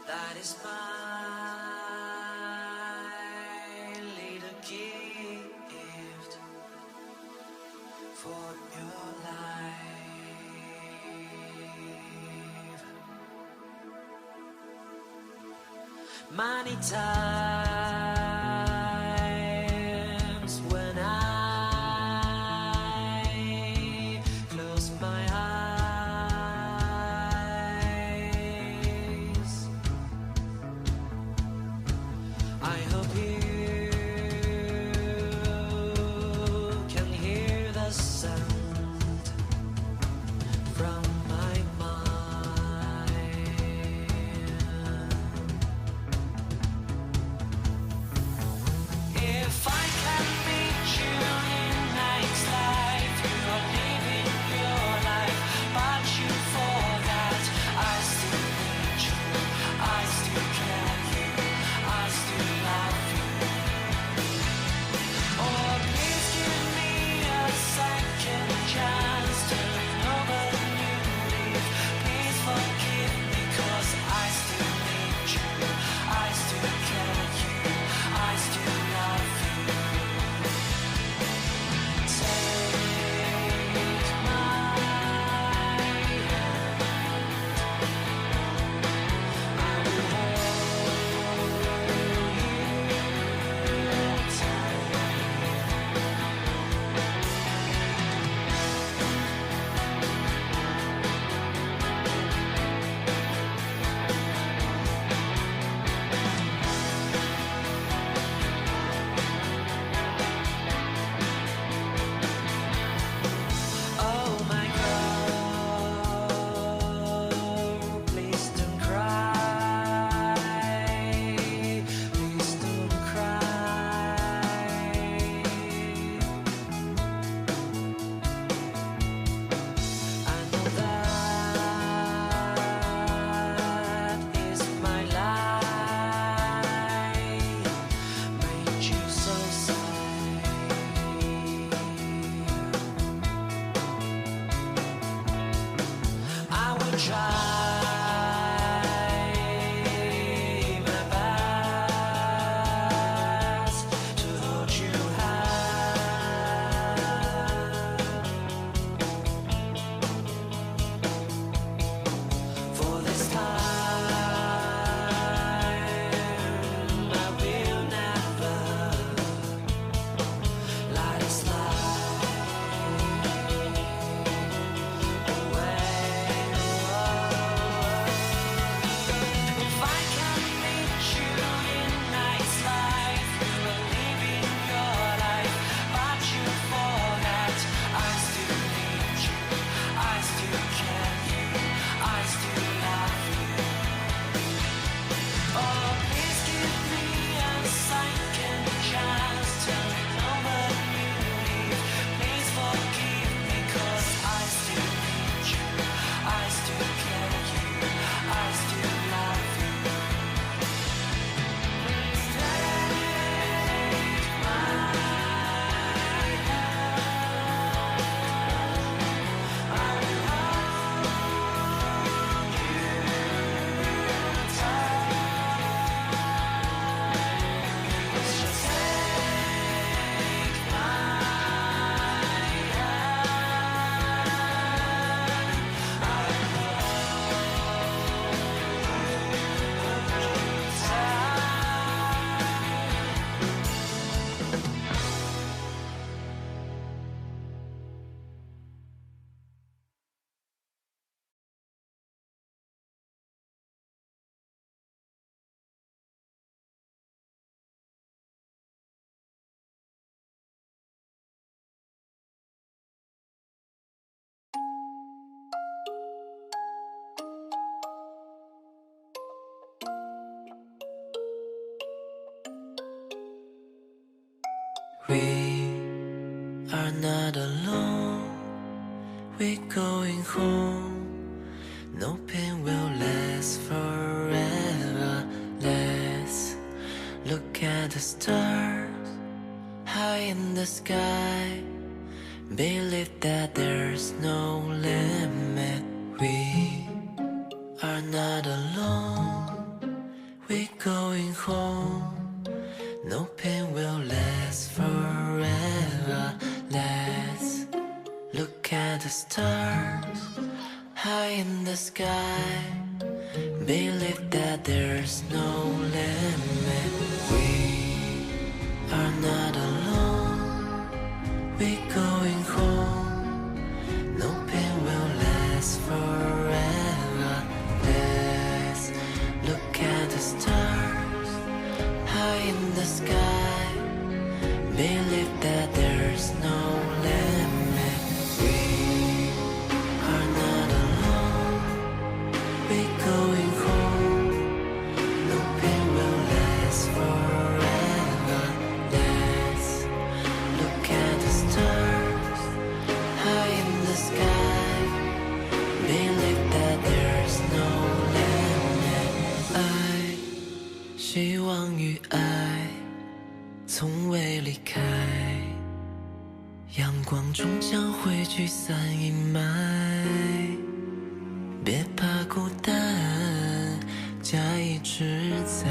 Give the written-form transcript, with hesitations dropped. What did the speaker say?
That is my little gift for your life. Many times when I close my eyes, I hope you can hear the sound from my mind. If I can meet you in night's life, you are living your life, but you forgot I still need you, I still care you, I still love you. Oh, please give me a second chance to know what you leave. Please forgive me, 'cause I still need you, I still care you, I still love you. Take my hand, I will hold you tight. Oh my God, please don't cry, please don't cry. I know that is my life, made you so sad. I will try my best to hold you high. For this time I will never let it slide away. If I can meet you in night's life, you are living your life, but you forgot I still need you, I still care you, I still love you. Oh, please give me a second chance to know what you need. Please forgive me, 'cause I still need you, I still care you, I still love you. Please take my hand, I will hold you tight. Please just take my hand, I will hold you We are not alone, we're going home. No pain will last forever. Let's look at the stars high in the sky. Believe that there's no limit. We are not alone. We're going home. No pain will last forever. Let's look at the stars high in the sky. Believe that there's no limit. We are not alone. We're going home. No pain will last forever. Let's look at the stars high in the sky. Believe that there's no limit. We are not alone. We're going home. No pain will last forever. Let's look at the stars high in the sky. Believe that there's no limit. 爱，希望与爱从未离开，阳光终将会驱散阴霾。别怕孤单，假意志在。